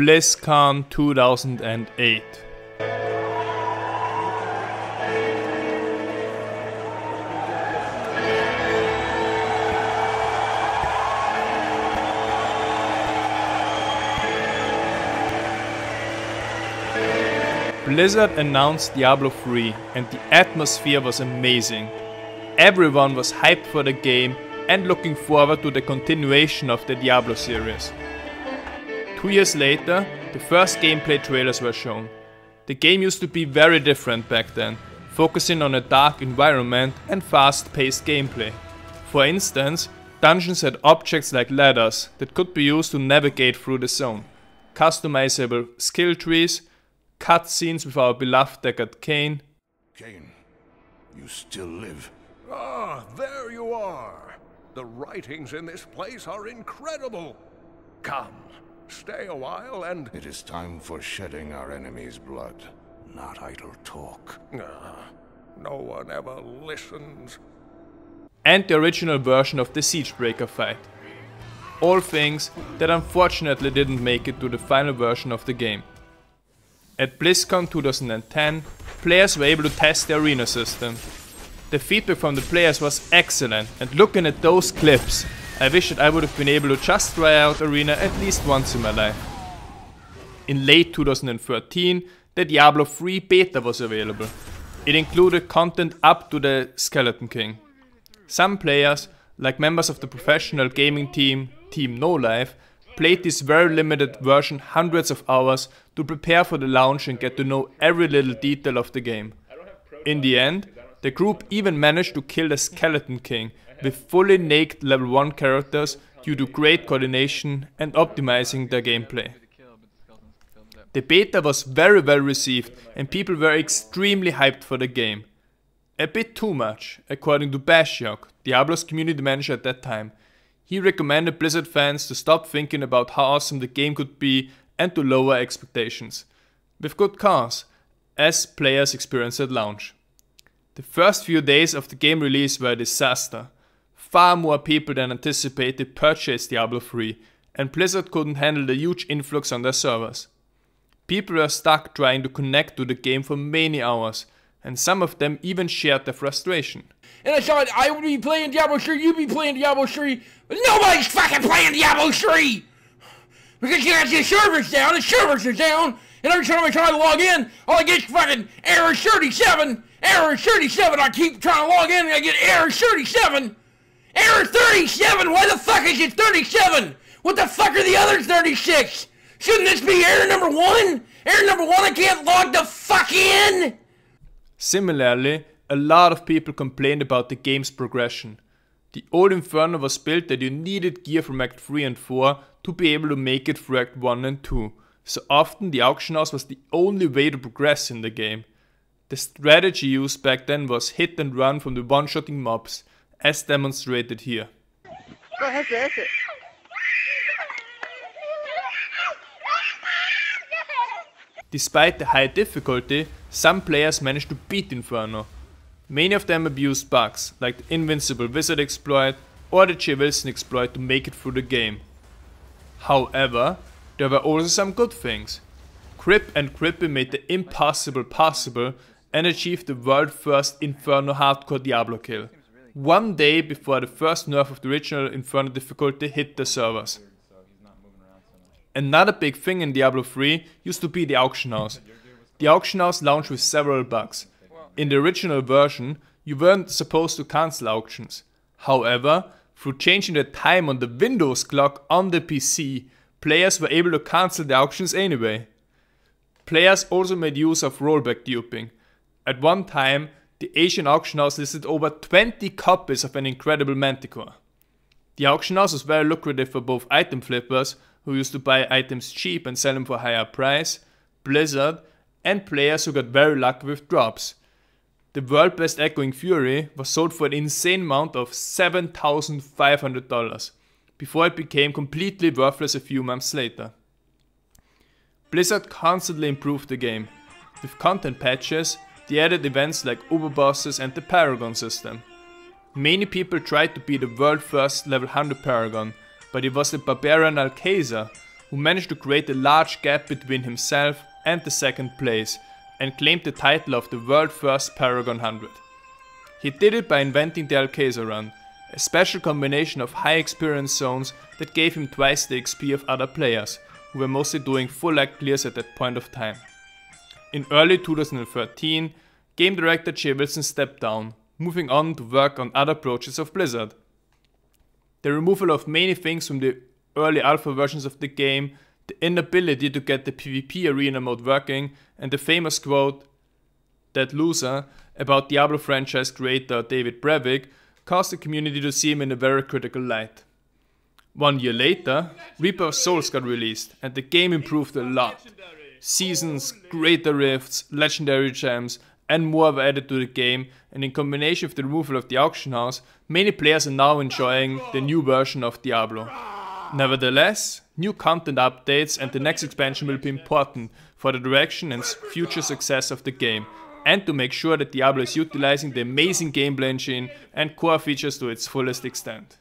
BlizzCon 2008. Blizzard announced Diablo 3 and the atmosphere was amazing. Everyone was hyped for the game and looking forward to the continuation of the Diablo series. 2 years later, the first gameplay trailers were shown. The game used to be very different back then, focusing on a dark environment and fast-paced gameplay. For instance, dungeons had objects like ladders that could be used to navigate through the zone, customizable skill trees, cutscenes with our beloved Deckard Cain. Cain, you still live. Ah, there you are. The writings in this place are incredible. Come, stay a while and... It is time for shedding our enemy's blood, not idle talk. No one ever listens. And the original version of the Siegebreaker fight. All things that unfortunately didn't make it to the final version of the game. At BlizzCon 2010, players were able to test the arena system. The feedback from the players was excellent, and looking at those clips, I wish that I would have been able to just try out arena at least once in my life. In late 2013, the Diablo 3 beta was available. It included content up to the Skeleton King. Some players, like members of the professional gaming team, Team No Life, played this very limited version hundreds of hours to prepare for the launch and get to know every little detail of the game. In the end, the group even managed to kill the Skeleton King with fully naked level 1 characters due to great coordination and optimizing their gameplay. The beta was very well received and people were extremely hyped for the game. A bit too much, according to Bashiok, Diablo's community manager at that time. He recommended Blizzard fans to stop thinking about how awesome the game could be and to lower expectations. With good cause, as players experienced at launch. The first few days of the game release were a disaster. Far more people than anticipated purchased Diablo 3, and Blizzard couldn't handle the huge influx on their servers. People were stuck trying to connect to the game for many hours, and some of them even shared their frustration. And I thought I would be playing Diablo 3, you'd be playing Diablo 3, but nobody's fucking playing Diablo 3! Because you got the servers are down, and every time I try to log in, all I get is fucking error 37, error 37, I keep trying to log in and I get error 37, error 37, why the fuck is it 37? What the fuck are the other 36? Shouldn't this be error number 1? Error number 1, I can't log the fuck in! Similarly, a lot of people complained about the game's progression. The old Inferno was built that you needed gear from Act 3 and 4 to be able to make it through Act 1 and 2, so often the auction house was the only way to progress in the game. The strategy used back then was hit and run from the one-shotting mobs, as demonstrated here. Despite the high difficulty, some players managed to beat Inferno. Many of them abused bugs, like the Invincible Wizard exploit or the J. Wilson exploit to make it through the game. However, there were also some good things. Crip and Crippy made the impossible possible and achieved the world first Inferno hardcore Diablo kill, 1 day before the first nerf of the original Inferno difficulty hit the servers. Another big thing in Diablo 3 used to be the auction house. The auction house launched with several bugs. In the original version, you weren't supposed to cancel auctions. However, through changing the time on the Windows clock on the PC, players were able to cancel the auctions anyway. Players also made use of rollback duping. At one time, the Asian auction house listed over 20 copies of an incredible Manticore. The auction house was very lucrative for both item flippers, who used to buy items cheap and sell them for a higher price, Blizzard, and players who got very lucky with drops. The world best Echoing Fury was sold for an insane amount of $7,500, before it became completely worthless a few months later. Blizzard constantly improved the game. With content patches, they added events like Uber Bosses and the Paragon system. Many people tried to be the world first level 100 Paragon, but it was the barbarian Alcazar who managed to create a large gap between himself and the second place and claimed the title of the world first Paragon 100. He did it by inventing the Alcazar run, a special combination of high experience zones that gave him twice the XP of other players, who were mostly doing full act clears at that point of time. In early 2013, game director Jay Wilson stepped down, moving on to work on other projects of Blizzard. The removal of many things from the early alpha versions of the game, the inability to get the PvP arena mode working, and the famous quote, "That loser," about Diablo franchise creator David Brevik caused the community to see him in a very critical light. 1 year later, Reaper of Souls got released, and the game improved a lot. Seasons, greater rifts, legendary gems, and more were added to the game, and in combination with the removal of the auction house, many players are now enjoying the new version of Diablo. Nevertheless, new content updates and the next expansion will be important for the direction and future success of the game, and to make sure that Diablo is utilizing the amazing gameplay engine and core features to its fullest extent.